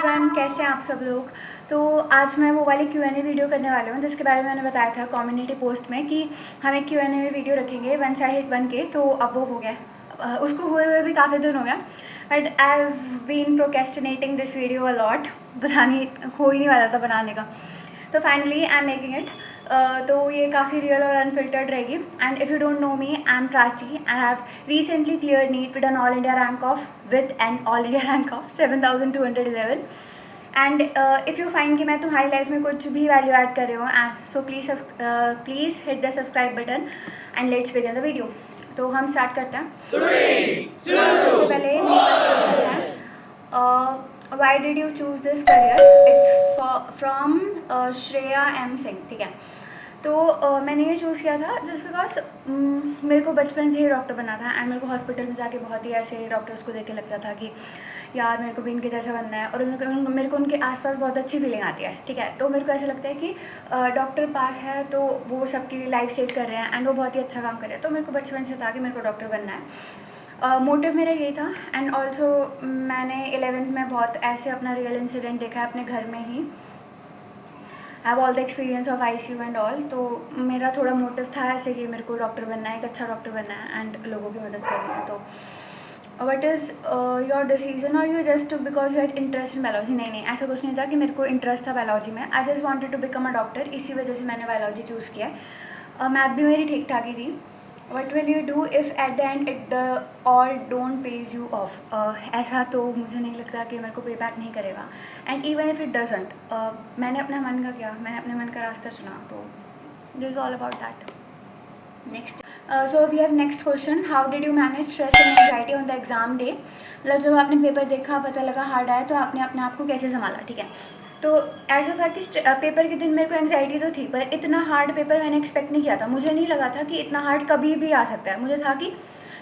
Everyone, कैसे हैं आप सब लोग। तो आज मैं वो वाली Q&A वीडियो करने वाली हूँ जिसके बारे में मैंने बताया था कम्युनिटी पोस्ट में कि हम एक Q&A वीडियो रखेंगे वन साइड हिट 1K। तो अब वो हो गया, उसको हुए भी काफ़ी दिन हो गया, but I have been procrastinating this video a lot. पता नहीं, हो ही नहीं वाला था बनाने का, तो finally I am making it. तो ये काफ़ी रियल और अनफिल्टर्ड रहेगी। And if you don't know me, I am Prachi and I have recently clear NEET with an all India rank of 7,211। And if you find कि मैं तुम्हारी life में कुछ भी वैल्यू ऐड कर रही हूँ, so please hit the subscribe button and let's begin the video. तो हम स्टार्ट करते हैं। 3, 2, सबसे पहले मेरे पास क्वेश्चन है, why did you choose this career. It's from Shreya M Singh. ठीक है, तो मैंने ये चूज़ किया था जस्ट बिकॉज मेरे को बचपन से ही डॉक्टर बनना था। एंड मेरे को हॉस्पिटल में जाके बहुत ही ऐसे डॉक्टर्स को देख के लगता था कि यार मेरे को भी इनके जैसा बनना है, और मेरे को उनके आसपास बहुत अच्छी फीलिंग आती है। ठीक है, तो मेरे को ऐसा लगता है कि डॉक्टर पास है तो वो सबकी लाइफ सेव कर रहे हैं एंड वो बहुत ही अच्छा काम कर रहे हैं। तो मेरे को बचपन से था कि मेरे को डॉक्टर बनना है। मोटिव मेरा यही था। एंड ऑल्सो मैंने 11th में बहुत ऐसे अपना रियल इंसिडेंट देखा है अपने घर में ही। I have all the experience of ICU and all. तो मेरा थोड़ा मोटिव था ऐसे कि मेरे को डॉक्टर बनना है, एक अच्छा डॉक्टर बनना है एंड लोगों की मदद करनी है। तो वट इज़ योर डिसीजन, और you just because you had interest in biology. नहीं, ऐसा कुछ नहीं था कि मेरे को इंटरेस्ट था बायोलॉजी में। I just wanted to become a doctor, इसी वजह से मैंने बायोलॉजी चूज़ किया है। मैथ भी मेरी ठीक ठाक ही थी। What will you do if at the end it और डोंट पेज यू ऑफ। ऐसा तो मुझे नहीं लगता कि मेरे को पे बैक नहीं करेगा। And even if it doesn't, मैंने अपने मन का किया, मैंने अपने मन का रास्ता चुना। तो this is all about that. Next, so we have next question, how did you manage stress and anxiety on the exam day. मतलब जब आपने पेपर देखा, पता लगा हार्ड आया, तो आपने अपने आप को कैसे संभाला। ठीक है, तो ऐसा था कि पेपर के दिन मेरे को एंग्जाइटी तो थी, पर इतना हार्ड पेपर मैंने एक्सपेक्ट नहीं किया था। मुझे नहीं लगा था कि इतना हार्ड कभी भी आ सकता है। मुझे था कि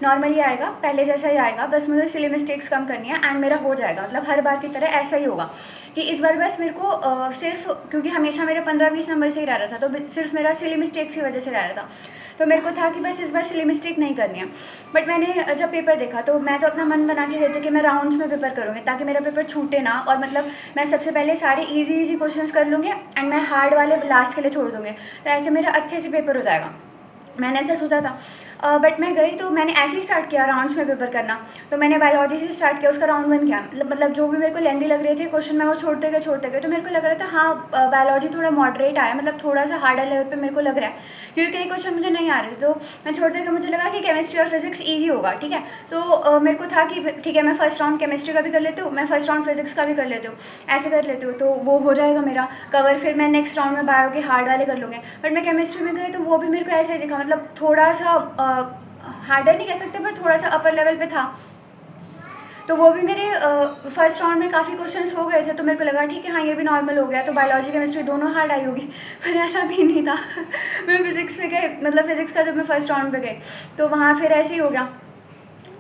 नॉर्मली आएगा, पहले जैसा ही आएगा, बस मुझे सिली मिस्टेक्स कम करनी है एंड मेरा हो जाएगा। मतलब हर बार की तरह ऐसा ही होगा कि इस बार बस मेरे को सिर्फ, क्योंकि हमेशा मेरे 15-20 नंबर से ही रह रहा था, तो सिर्फ मेरा सिली मिस्टेक्स की वजह से रह रहा था। तो मेरे को था कि बस इस बार सिली मिस्टेक नहीं करनी है। बट मैंने जब पेपर देखा तो मैं तो अपना मन बना के गई थी कि मैं राउंड्स में पेपर करूँगी ताकि मेरा पेपर छूटे ना, और मतलब मैं सबसे पहले सारे इजी क्वेश्चंस कर लूँगी एंड मैं हार्ड वाले लास्ट के लिए छोड़ दूँगी, तो ऐसे मेरा अच्छे से पेपर हो जाएगा। मैंने ऐसा सोचा था। बट मैं गई तो मैंने ऐसे ही स्टार्ट किया राउंड्स में पेपर करना। तो मैंने बायोलॉजी से स्टार्ट किया, उसका राउंड 1 किया। मतलब जो भी मेरे को लेंदी लग रहे थे क्वेश्चन, मैं वो छोड़ते गए। तो मेरे को लग रहा था हाँ, बायोलॉजी थोड़ा मॉडरेट आया, मतलब थोड़ा सा हार्डर लेवल पे मेरे को लग रहा है, क्योंकि कई क्वेश्चन मुझे नहीं आ रहे थे। तो मैं छोड़ते गए, मुझे लगा कि केमिस्ट्री और फिजिक्स ईजी होगा। ठीक है, तो मेरे को था कि ठीक है, मैं फर्स्ट राउंड केमिस्ट्री का भी कर लेती हूँ, मैं फर्स्ट राउंड फिजिक्स का भी कर लेती हूँ, ऐसे कर लेती हूँ, तो वो हो जाएगा मेरा कवर। फिर मैं नेक्स्ट राउंड में बायो के हार्ड वाले कर लूँगी। बट मैं केमिस्ट्री में गई तो वो भी मेरे को ऐसे ही दिखा, मतलब थोड़ा सा हार्डर नहीं कह सकते, पर थोड़ा सा अपर लेवल पे था। तो वो भी मेरे फर्स्ट राउंड में काफ़ी क्वेश्चंस हो गए थे, तो मेरे को लगा ठीक है हाँ, ये भी नॉर्मल हो गया, तो बायोलॉजी केमिस्ट्री दोनों हार्ड आई होगी। पर ऐसा भी नहीं था। मैं फिज़िक्स में गई, मतलब फिज़िक्स का जब मैं फर्स्ट राउंड पे गई तो वहाँ फिर ऐसे ही हो गया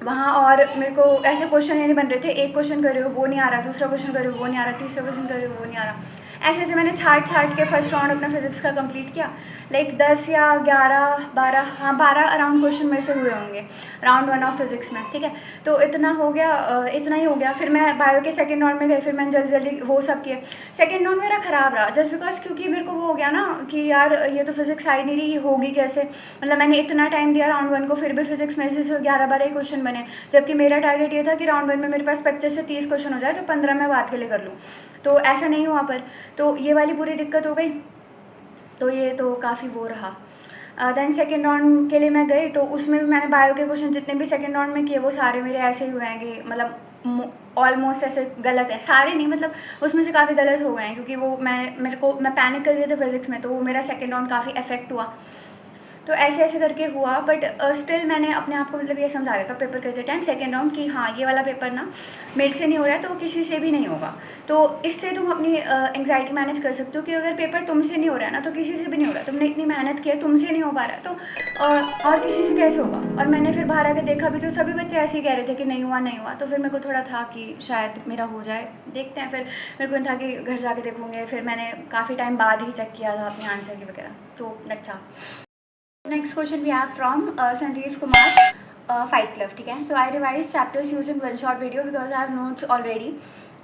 वहाँ। और मेरे को ऐसे क्वेश्चन नहीं बन रहे थे, एक क्वेश्चन कर रही हूँ वो नहीं आ रहा, दूसरा क्वेश्चन कर रही हूँ वो नहीं आ रहा, तीसरा क्वेश्चन कर रही हूँ वो नहीं आ रहा। ऐसे मैंने छाट के फर्स्ट राउंड अपना फिजिक्स का कंप्लीट किया। लाइक 10 या 11-12, हाँ 12 अराउंड क्वेश्चन मेरे से हुए होंगे राउंड 1 ऑफ फिजिक्स में। ठीक है, तो इतना हो गया, इतना ही हो गया। फिर मैं बायो के सेकंड राउंड में गई, फिर मैंने जल्दी वो सब किए। सेकंड राउंड मेरा ख़राब रहा जस्ट बिकॉज, क्योंकि मेरे को वो हो गया ना कि यार ये तो फिजिक्स आई नहीं रही, होगी कैसे। मतलब मैंने इतना टाइम दिया राउंड 1 को, फिर भी फिजिक्स मेरे से सिर्फ 11-12 ही क्वेश्चन बने, जबकि मेरा टारगेट ये था कि राउंड 1 में मेरे पास 25 से 30 क्वेश्चन हो जाए, तो 15 मैं बात के लिए कर लूँ। तो ऐसा नहीं हुआ, पर तो ये वाली पूरी दिक्कत हो गई। तो ये तो काफ़ी वो रहा। देन सेकेंड राउंड के लिए मैं गई, तो उसमें भी मैंने बायो के क्वेश्चन जितने भी सेकेंड राउंड में किए वो सारे मेरे ऐसे ही हुए हैं कि मतलब ऑलमोस्ट ऐसे गलत है, सारे नहीं, मतलब उसमें से काफ़ी गलत हो गए हैं, क्योंकि वो मैं पैनिक कर गई थी फिजिक्स में, तो वो मेरा सेकेंड राउंड काफ़ी इफेक्ट हुआ। तो ऐसे करके हुआ। बट स्टिल मैंने अपने आप को मतलब ये समझा लिया था पेपर करते टाइम सेकेंड राउंड कि हाँ, ये वाला पेपर ना मेरे से नहीं हो रहा है, तो वो किसी से भी नहीं होगा। तो इससे तुम अपनी एंग्जाइटी मैनेज कर सकते हो कि अगर पेपर तुमसे नहीं हो रहा है ना, तो किसी से भी नहीं हो रहा है। तुमने इतनी मेहनत की है, तुमसे नहीं हो पा रहा है, तो और किसी से कैसे होगा। और मैंने फिर बाहर आके देखा भी, तो सभी बच्चे ऐसे ही कह रहे थे कि नहीं हुआ। तो फिर मेरे को थोड़ा था कि शायद मेरा हो जाए, देखते हैं। फिर मेरे को था कि घर जाके देखूँगे। फिर मैंने काफ़ी टाइम बाद ही चेक किया था अपने आंसर की वगैरह। तो अच्छा, next question we have from Sanjeev Kumar, fight club. ठीक है, so I revise chapters using one shot video because I have notes already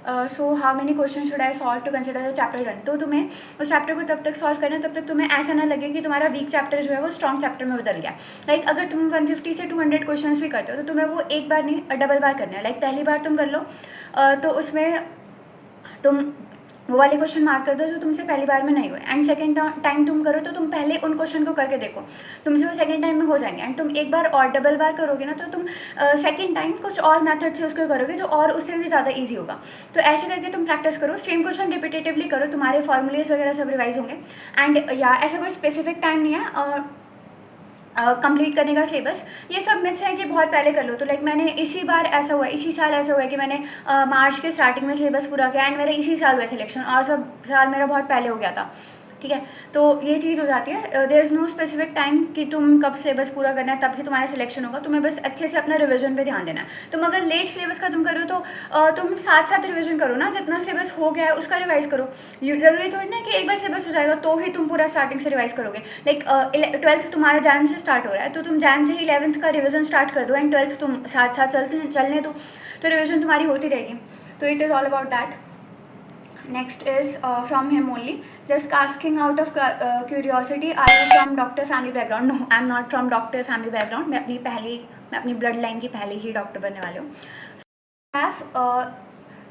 so how many question should I solve to consider the chapter done. तो तुम्हें उस chapter को तब तक solve करना है तब तक तुम्हें ऐसा ना लगे कि तुम्हारा वीक चैप्टर जो है वो स्ट्रॉन्ग चैप्टर में बदल गया। लाइक अगर तुम 150 से 200 क्वेश्चन भी करते हो तो तुम्हें वो एक बार नहीं डबल बार करना है। लाइक पहली बार तुम कर लो तो उसमें तुम वो वाले क्वेश्चन मार्क कर दो जो तुमसे पहली बार में नहीं हुए, एंड सेकंड टाइम तुम करो तो तुम पहले उन क्वेश्चन को करके देखो, तुमसे वो सेकंड टाइम में हो जाएंगे। एंड तुम एक बार और डबल बार करोगे ना तो तुम सेकंड टाइम कुछ और मेथड से उसको करोगे जो और उससे भी ज़्यादा ईजी होगा। तो ऐसे करके तुम प्रैक्टिस करो, सेम क्वेश्चन रिपीटेटिवली करो, तुम्हारे फॉर्मूलेज वगैरह सब रिवाइज होंगे। एंड या ऐसा कोई स्पेसिफिक टाइम नहीं है कंप्लीट करने का सिलेबस। ये सब मिथ्स हैं कि बहुत पहले कर लो। तो लाइक मैंने इसी बार ऐसा हुआ, इसी साल ऐसा हुआ कि मैंने मार्च के स्टार्टिंग में सिलेबस पूरा किया एंड मेरा इसी साल हुआ सिलेक्शन, और सब साल मेरा बहुत पहले हो गया था। ठीक है, तो ये चीज़ हो जाती है। There is no specific time कि तुम कब सिलेबस पूरा करना है तब ही तुम्हारा सिलेक्शन होगा। तुम्हें बस अच्छे से अपना रिवीजन पे ध्यान देना है। तुम अगर लेट सिलेबस खत्म करो तो तुम साथ साथ रिवीजन करो ना, जितना सिलेबस हो गया है उसका रिवाइज करो। ज़रूरी थोड़ी ना कि एक बार सिलेबस हो जाएगा तो ही तुम पूरा स्टार्टिंग से रिवाइज करोगे। लाइक 12th तुम्हारा जैन से स्टार्ट हो रहा है तो तुम जैन से ही 11th का रिविजन स्टार्ट कर दो एंड 12th तुम साथ साथ चलने दो, तो रिविजन तुम्हारी होती रहेगी। तो it is all about that. Next is from him only. Just asking out of curiosity, are you from doctor family background? No, I'm not from doctor family background. मैं अपनी ब्लड लाइन की पहले ही doctor बनने वाली हूँ। Have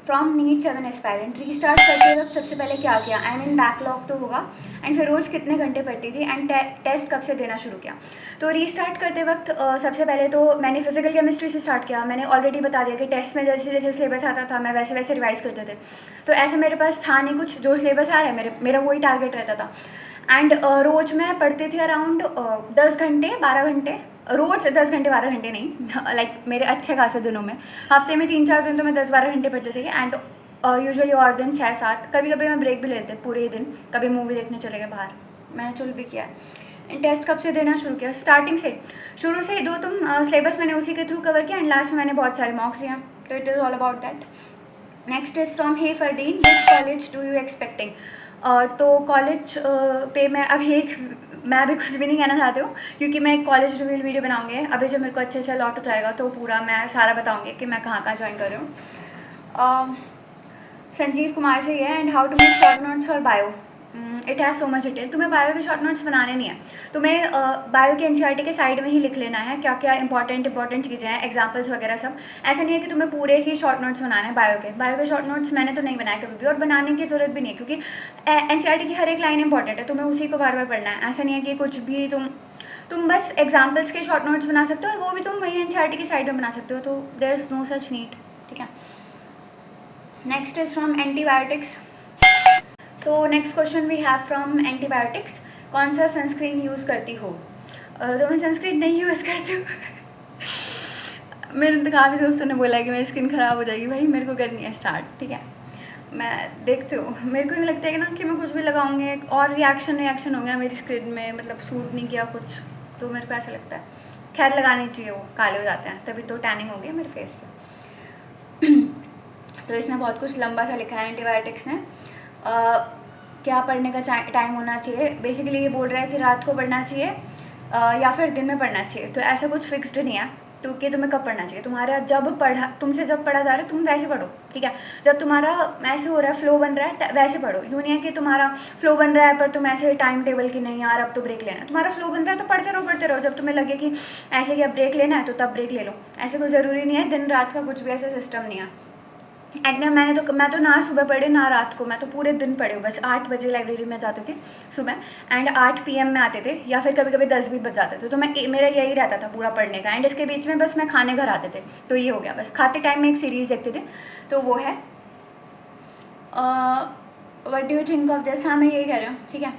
from NEET 7 aspirant. Restart करते वक्त सबसे पहले क्या किया? आई मीन बैकलॉग तो होगा, एंड फिर रोज़ कितने घंटे पढ़ती थी, एंड टेस्ट कब से देना शुरू किया? तो रीस्टार्ट करते वक्त सबसे पहले तो मैंने फिजिकल केमिस्ट्री से स्टार्ट किया। मैंने ऑलरेडी बता दिया कि टेस्ट में जैसे जैसे सिलेबस आता था मैं वैसे वैसे रिवाइज करते थे। तो ऐसा मेरे पास था नहीं कुछ, जो सिलेबस आ रहा है मेरा वही टारगेट रहता था। एंड रोज़ मैं पढ़ती थी अराउंड 10 घंटे 12 घंटे, रोज़ 10 घंटे 12 घंटे नहीं, लाइक मेरे अच्छे खासे दिनों में, हफ्ते में 3-4 दिन तो मैं 10-12 घंटे पढ़ती थी। एंड यूजुअली और दिन 6-7, कभी कभी मैं ब्रेक भी लेते पूरे ही दिन, कभी मूवी देखने चले गए बाहर, मैंने चुल भी किया है। टेस्ट कब से देना शुरू किया? स्टार्टिंग से, शुरू से ही दो तुम सिलेबस मैंने उसी के थ्रू कवर किया एंड लास्ट में मैंने बहुत सारे मॉक्स दिए। तो it is all about that. Next is from hey Fardeen, which college do you expecting? तो कॉलेज पे मैं अभी कुछ भी नहीं कहना चाहती हूँ क्योंकि मैं एक कॉलेज रिवील वीडियो बनाऊँगी अभी, जब मेरे को अच्छे से अलॉट हो जाएगा तो पूरा मैं सारा बताऊँगी कि मैं कहाँ ज्वाइन कर रही हूँ। संजीव कुमार से ये, and how to make short notes for bio. It has so much detail. तुम्हें बायो के शॉर्ट नोट्स बनाने नहीं है, तुम्हें बायो के एनसीईआरटी के साइड में ही लिख लेना है क्या क्या इंपॉर्टेंट चीज़ें हैं, एग्जांपल्स वगैरह सब। ऐसा नहीं है कि तुम्हें पूरे ही शॉर्ट नोट्स बनाने हैं बायो के शॉर्ट नोट्स मैंने तो नहीं बनाए कभी भी, और बनाने की ज़रूरत भी नहीं है क्योंकि एनसीईआरटी की हर एक लाइन इंपॉर्टेंट है, तुम्हें उसी को बार बार पढ़ना है। ऐसा नहीं है कि कुछ भी तुम बस एग्जाम्पल्स के शॉर्ट नोट्स बना सकते हो, वो भी तुम वही एनसीईआरटी की साइड में बना सकते हो। तो there is no such need. ठीक है, next is from antibiotics. So next question we have from antibiotics, कौन सा सनस्क्रीन यूज़ करती हो? तो मैं सनस्क्रीन नहीं यूज़ करती हूँ। मेरे तो काफ़ी दोस्तों ने बोला कि मेरी स्किन ख़राब हो जाएगी, भाई मेरे को करनी है स्टार्ट। ठीक है, मैं देखती हूँ, मेरे को यूँ लगता है कि ना कि मैं कुछ भी लगाऊंगी और रिएक्शन हो गया मेरी स्किन में, मतलब सूट नहीं किया कुछ, तो मेरे को ऐसा लगता है खैर लगानी चाहिए, वो काले हो जाते हैं, तभी तो टैनिंग हो गई मेरे फेस पे। तो इसने बहुत कुछ लंबा सा लिखा है एंटीबायोटिक्स ने। क्या पढ़ने का टाइम होना चाहिए? बेसिकली ये बोल रहा है कि रात को पढ़ना चाहिए या फिर दिन में पढ़ना चाहिए। तो ऐसा कुछ फिक्स्ड नहीं है क्योंकि तुम्हें कब पढ़ना चाहिए, तुम्हारा तुमसे जब पढ़ा जा रहा है तुम वैसे पढ़ो। ठीक है, जब तुम्हारा ऐसे हो रहा है, फ्लो बन रहा है, वैसे पढ़ो। यूँ नहीं है कि तुम्हारा फ्लो बन रहा है पर तुम ऐसे टाइम टेबल की नहीं यार अब तो ब्रेक लेना है। तुम्हारा फ्लो बन रहा है तो पढ़ते रहो, जब तुम्हें लगे कि ऐसे कि अब ब्रेक लेना है तो तब ब्रेक ले लो। ऐसे कोई ज़रूरी नहीं है, दिन रात का कुछ भी ऐसा सिस्टम नहीं है। एंड मैं तो ना सुबह पढ़े ना रात को, मैं तो पूरे दिन पढ़े हूँ। बस 8 बजे लाइब्रेरी में जाते थे सुबह एंड 8 PM में आते थे, या फिर कभी कभी 10 भी बज जाते थे। तो मेरा यही रहता था पूरा पढ़ने का। एंड इसके बीच में बस मैं खाने घर आते थे, तो ये हो गया। बस खाते टाइम में एक सीरीज़ देखते थे, तो वो है what do you think of this. हाँ, मैं यही कह रही हूँ। ठीक है,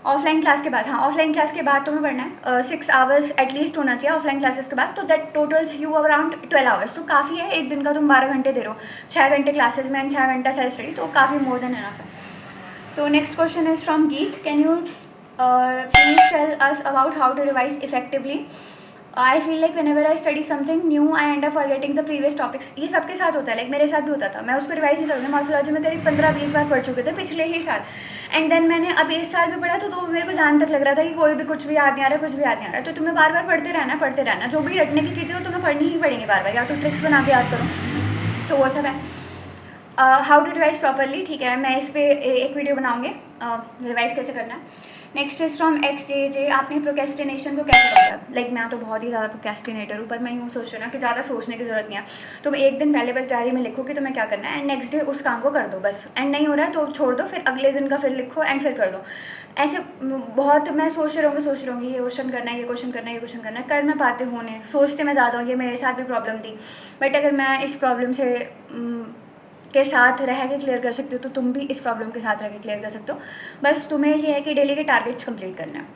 ऑफलाइन क्लास के बाद, हाँ ऑफलाइन क्लास के बाद तुम्हें पढ़ना है 6 आवर्स एटलीस्ट होना चाहिए ऑफलाइन क्लासेस के बाद। तो that totals you around 12 hours. तो काफ़ी है, एक दिन का तुम 12 घंटे दे रहे हो, 6 घंटे क्लासेस में एंड 6 घंटा सेल्फ स्टडी, तो काफ़ी मोर देन एनफ है। तो next question is from Geet, can you please tell us about how to revise effectively. I feel like whenever I study something new I end up forgetting the previous topics. ये सबके साथ होता है, like मेरे साथ भी होता था। मैं उसको रिवाइज नहीं करूँगी, मॉर्फोलॉजी में करीब 15-20 बार पढ़ चुके थे पिछले ही साल। एंड देन मैंने अब इस साल भी पढ़ा तो मेरे को जान तक लग रहा था कि कोई भी कुछ भी याद नहीं आ रहा, तो तुम्हें बार बार पढ़ते रहना। जो भी रटने की चीज़ें हो तुम्हें पढ़नी ही पड़ेंगी बार बार, या तो ट्रिक्स बना के याद करो, तो वो सब है। हाउ टू रिवाइज प्रॉपरली, ठीक है, मैं इस पर एक वीडियो बनाऊंगी रिवाइज कैसे करना है। नेक्स्ट इज फ्रॉम एक्स जे जे, आपने प्रोकेस्टिनेशन को कैसे कम किया। मैं तो बहुत ही ज़्यादा प्रोकेस्टिनेटर हूँ, पर मैं यूँ सोच रही हूँ ना कि ज़्यादा सोचने की ज़रूरत नहीं है। तुम एक दिन पहले बस डायरी में लिखो कि तुम्हें क्या करना है, एंड नेक्स्ट डे उस काम को कर दो बस। एंड नहीं हो रहा है तो छोड़ दो, फिर अगले दिन का फिर लिखो एंड फिर कर दो। ऐसे बहुत मैं सोच रहूँगी ये क्वेश्चन करना है, ये क्वेश्चन करना है, ये क्वेश्चन करना है, कर मैं पाती हूँ नहीं, सोचते मैं ज़्यादा हूँ। ये मेरे साथ भी प्रॉब्लम थी, बट अगर मैं इस प्रॉब्लम से के साथ रह के क्लियर कर सकते हो तो तुम भी इस प्रॉब्लम के साथ रह के क्लियर कर सकते हो। बस तुम्हें ये है कि डेली के टारगेट्स कंप्लीट करना है।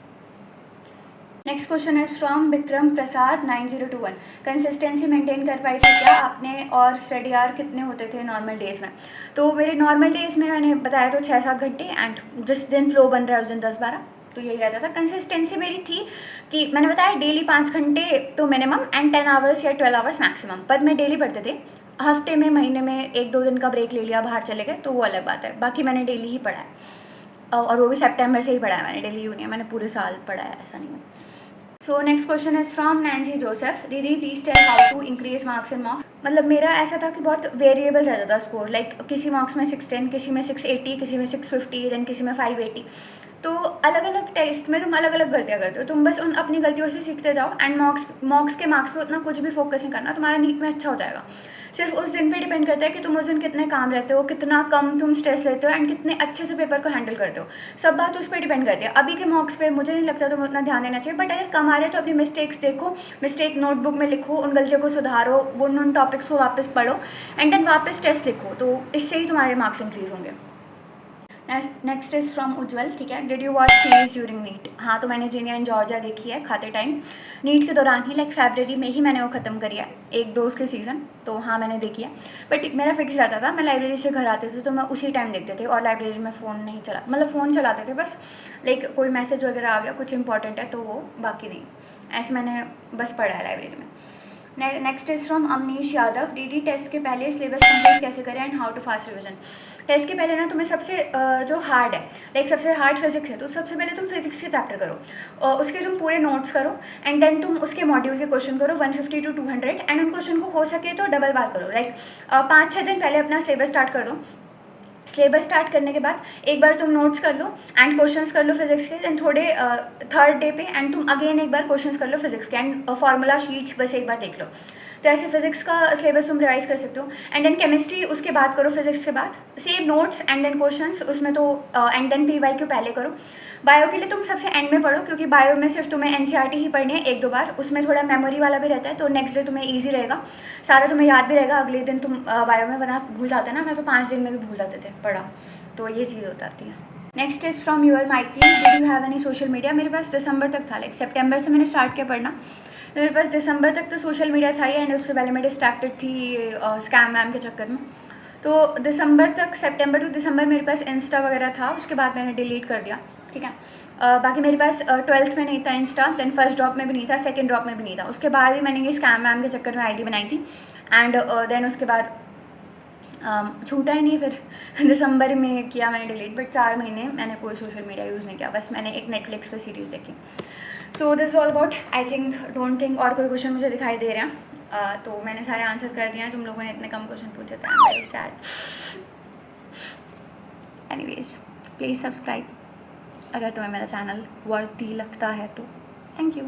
Next question is from Vikram Prasad 9021, consistency maintain कर पाई थी क्या आपने, और स्टडी आवर कितने होते थे नॉर्मल डेज़ में। तो मेरे नॉर्मल डेज़ में मैंने बताया तो 6-7 घंटे, एंड जिस दिन फ्लो बन रहा है उस दिन 10-12, तो यही रहता था। कंसिस्टेंसी मेरी थी कि मैंने बताया डेली 5 घंटे तो मिनिमम, एंड 10 आवर्स या 12 आवर्स मैक्सिमम, पर मैं डेली पढ़ते थे। हफ्ते में, महीने में 1-2 दिन का ब्रेक ले लिया, बाहर चले गए तो वो अलग बात है, बाकी मैंने डेली ही पढ़ा है, और वो भी सितंबर से ही पढ़ा है मैंने, डेली यूँ नहीं है, मैंने पूरे साल पढ़ा है, ऐसा नहीं है। So next question is from Nancy Joseph, दीदी please tell how to increase marks in mocks. मतलब मेरा ऐसा था कि बहुत वेरिएबल रहता था स्कोर, किसी मॉक्स में 610, किसी में 680, किसी में 650, देन किसी में 580। तो अलग अलग टेस्ट में तुम अलग अलग गलतियाँ करते हो, तुम बस उन अपनी गलतियों से सीखते जाओ, एंड मॉक्स के मार्क्स पे उतना कुछ भी फोकस नहीं करना, तुम्हारा नीट में अच्छा हो जाएगा। सिर्फ उस दिन पे डिपेंड करता है कि तुम उस दिन कितने काम रहते हो, कितना कम तुम स्ट्रेस लेते हो, एंड कितने अच्छे से पेपर को हैंडल करते हो। सब बात उस पर डिपेंड करती है। अभी के मॉक्स पे मुझे नहीं लगता तुम्हें उतना ध्यान देना चाहिए, बट अगर कम आ रहे हो तो अपनी मिस्टेक्स देखो, मिस्टेक नोटबुक में लिखो, उन गलतियों को सुधारो, उन टॉपिक्स को वापस पढ़ो, एंड देन वापस टेस्ट लिखो, तो इससे ही तुम्हारे मार्क्स इंक्रीज होंगे। नेक्स्ट इज फ्रॉम उज्जवल, ठीक है, did you watch series during NEET. हाँ, तो मैंने जीनिया एंड जॉर्जिया देखी है खाते टाइम, नीट के दौरान ही, फरवरी में ही मैंने वो ख़त्म करी है, 1-2 उसके सीज़न, तो हाँ मैंने देखी है। बट मेरा फिक्स रहता था, मैं लाइब्रेरी से घर आते थे तो मैं उसी टाइम देखते थे, और लाइब्रेरी में फ़ोन नहीं चला, फ़ोन चलाते थे बस, कोई मैसेज वगैरह आ गया, कुछ इंपॉर्टेंट है तो वो, बाकी नहीं, ऐसे मैंने बस पढ़ा है लाइब्रेरी में। Next is from Amnish Yadav, DD test के पहले सिलेबस कंप्लीट कैसे करें and how to fast revision. Test के पहले ना तुम्हें सबसे जो हार्ड है, सबसे हार्ड फिजिक्स है, तो सबसे पहले तुम फिजिक्स के चैप्टर करो, उसके तुम पूरे नोट्स करो, एंड देन तुम उसके मॉड्यूल के क्वेश्चन करो 150 to 200, एंड उन क्वेश्चन को हो सके तो डबल बार करो। 5-6 दिन पहले अपना सिलेबस स्टार्ट कर दो। सिलेबस स्टार्ट करने के बाद एक बार तुम नोट्स कर लो एंड क्वेश्चंस कर लो फिजिक्स के, देन थोड़े थर्ड डे पे एंड तुम अगेन एक बार क्वेश्चंस कर लो फिजिक्स के, एंड फार्मूला शीट्स बस एक बार देख लो। तो ऐसे फिजिक्स का सिलेबस तुम रिवाइज कर सकते हो, एंड देन केमिस्ट्री उसके बाद करो, फिजिक्स के बाद same notes and then questions उसमें, तो एंड देन PYQ पहले करो। बायो के लिए तुम सबसे एंड में पढ़ो, क्योंकि बायो में सिर्फ तुम्हें NCERT ही पढ़नी है 1-2 बार, उसमें थोड़ा मेमोरी वाला भी रहता है, तो नेक्स्ट डे तुम्हें ईजी रहेगा, सारा तुम्हें याद भी रहेगा, अगले दिन तुम बायो में बना भूल जाते ना, मैं तो 5 दिन में भी भूल जाते थे पढ़ा, तो ये चीज़ हो जाती है। नेक्स्ट इज फ्रॉम यूर माइकली, did you have any social media. मेरे पास दिसंबर तक था, सितंबर से मैंने स्टार्ट किया पढ़ना, तो मेरे पास दिसंबर तक तो सोशल मीडिया था ही, एंड उससे पहले मैं डिस्ट्रैक्टेड थी स्कैम वैम के चक्कर में। तो दिसंबर तक, सितंबर टू दिसंबर मेरे पास इंस्टा वगैरह था, उसके बाद मैंने डिलीट कर दिया, ठीक है। बाकी मेरे पास 12th में नहीं था इंस्टा, देन फर्स्ट ड्रॉप में भी नहीं था, सेकंड ड्रॉप में भी नहीं था, उसके बाद ही मैंने ये स्कैम वैम के चक्कर में ID बनाई थी, एंड देन उसके बाद छूटा ही नहीं, फिर दिसंबर में किया मैंने डिलीट, बट 4 महीने मैंने कोई सोशल मीडिया यूज़ नहीं किया, बस मैंने एक नेटफ्लिक्स पे सीरीज़ देखी। So this all about, I think, don't think और कोई क्वेश्चन मुझे दिखाई दे रहे हैं, तो मैंने सारे आंसर कर दिए हैं, तुम लोगों ने इतने कम क्वेश्चन पूछे थे, I am very sad. Anyways, please subscribe अगर तुम्हें मेरा चैनल वर्थी लगता है तो। Thank you.